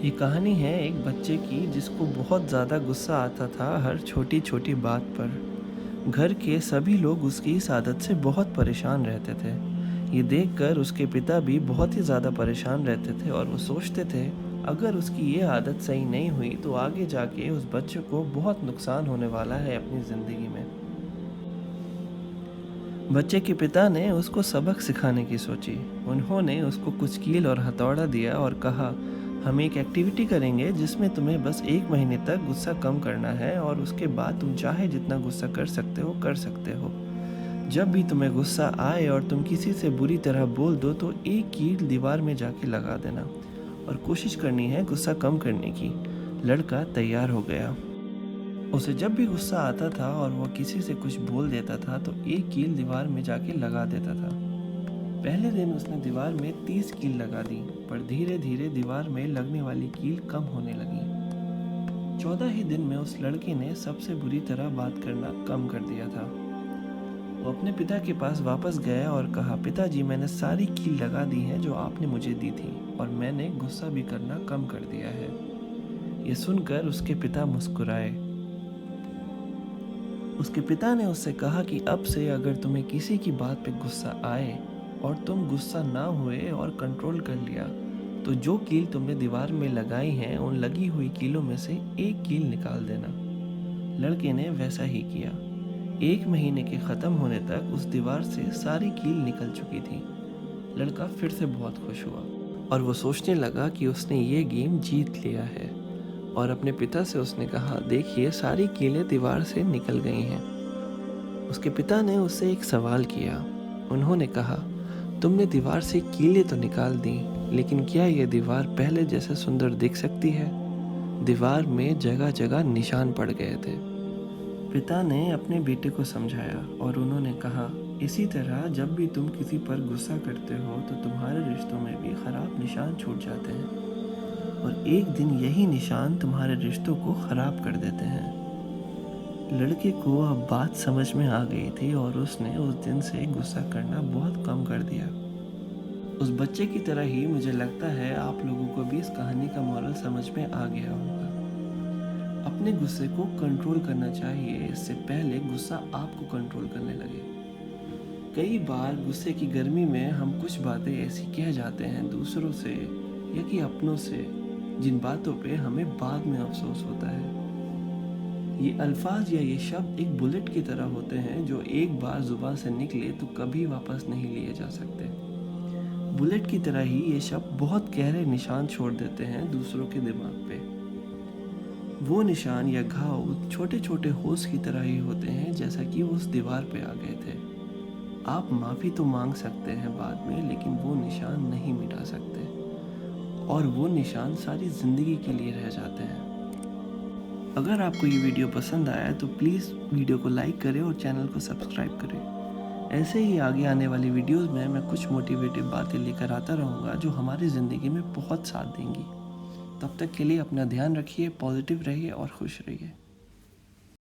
ये कहानी है एक बच्चे की जिसको बहुत ज़्यादा गुस्सा आता था हर छोटी छोटी बात पर। घर के सभी लोग उसकी इस आदत से बहुत परेशान रहते थे। ये देखकर उसके पिता भी बहुत ही ज़्यादा परेशान रहते थे और वो सोचते थे अगर उसकी ये आदत सही नहीं हुई तो आगे जाके उस बच्चे को बहुत नुकसान होने वाला है अपनी ज़िंदगी में। बच्चे के पिता ने उसको सबक सिखाने की सोची। उन्होंने उसको कुछ कील और हथौड़ा दिया और कहा, हम एक एक्टिविटी करेंगे जिसमें तुम्हें बस 1 महीने तक गुस्सा कम करना है और उसके बाद तुम चाहे जितना गुस्सा कर सकते हो कर सकते हो। जब भी तुम्हें गुस्सा आए और तुम किसी से बुरी तरह बोल दो तो एक कील दीवार में जाके लगा देना और कोशिश करनी है गुस्सा कम करने की। लड़का तैयार हो गया। उसे जब भी गुस्सा आता था और वह किसी से कुछ बोल देता था तो एक कील दीवार में जाके लगा देता था। पहले दिन उसने दीवार में 30 कील लगा दी, पर धीरे धीरे दीवार में लगने वाली कील कम होने लगी। 14 ही दिन में उस लड़के ने सबसे बुरी तरह बात करना कम कर दिया था। वो अपने पिता के पास वापस गया और कहा, पिताजी मैंने सारी कील लगा दी हैं जो आपने मुझे दी थी और मैंने गुस्सा भी करना कम कर दिया है। ये सुनकर उसके पिता मुस्कुराए। उसके पिता ने उससे कहा कि अब से अगर तुम्हें किसी की बात पे गुस्सा आए और तुम गुस्सा ना हुए और कंट्रोल कर लिया तो जो कील तुमने दीवार में लगाई हैं उन लगी हुई कीलों में से एक कील निकाल देना। लड़के ने वैसा ही किया। 1 महीने के ख़त्म होने तक उस दीवार से सारी कील निकल चुकी थी। लड़का फिर से बहुत खुश हुआ और वो सोचने लगा कि उसने ये गेम जीत लिया है। और अपने पिता से उसने कहा, देखिए सारी कीलें दीवार से निकल गई हैं। उसके पिता ने उससे एक सवाल किया। उन्होंने कहा, तुमने दीवार से कीलें तो निकाल दी, लेकिन क्या यह दीवार पहले जैसे सुंदर दिख सकती है? दीवार में जगह जगह निशान पड़ गए थे। पिता ने अपने बेटे को समझाया और उन्होंने कहा, इसी तरह जब भी तुम किसी पर गुस्सा करते हो तो तुम्हारे रिश्तों में भी खराब निशान छूट जाते हैं और एक दिन यही निशान तुम्हारे रिश्तों को खराब कर देते हैं। लड़के को अब बात समझ में आ गई थी और उसने उस दिन से गुस्सा करना बहुत कम कर दिया। उस बच्चे की तरह ही मुझे लगता है आप लोगों को भी इस कहानी का मॉरल समझ में आ गया होगा। अपने गुस्से को कंट्रोल करना चाहिए, इससे पहले गुस्सा आपको कंट्रोल करने लगे। कई बार गुस्से की गर्मी में हम कुछ बातें ऐसी कह जाते हैं दूसरों से या कि अपनों से जिन बातों पे हमें बाद में अफसोस होता है। ये अल्फाज या ये शब्द एक बुलेट की तरह होते हैं जो एक बार जुबान से निकले तो कभी वापस नहीं लिए जा सकते। बुलेट की तरह ही ये शब्द बहुत गहरे निशान छोड़ देते हैं दूसरों के दिमाग पे। वो निशान या घाव छोटे छोटे होश की तरह ही होते हैं, जैसा कि वो उस दीवार पे आ गए थे। आप माफ़ी तो मांग सकते हैं बाद में, लेकिन वो निशान नहीं मिटा सकते और वो निशान सारी ज़िंदगी के लिए रह जाते हैं। अगर आपको ये वीडियो पसंद आया तो प्लीज़ वीडियो को लाइक करें और चैनल को सब्सक्राइब करें। ऐसे ही आगे आने वाली वीडियोस में मैं कुछ मोटिवेटिव बातें लेकर आता रहूँगा जो हमारी ज़िंदगी में बहुत साथ देंगी। तब तक के लिए अपना ध्यान रखिए, पॉजिटिव रहिए और खुश रहिए।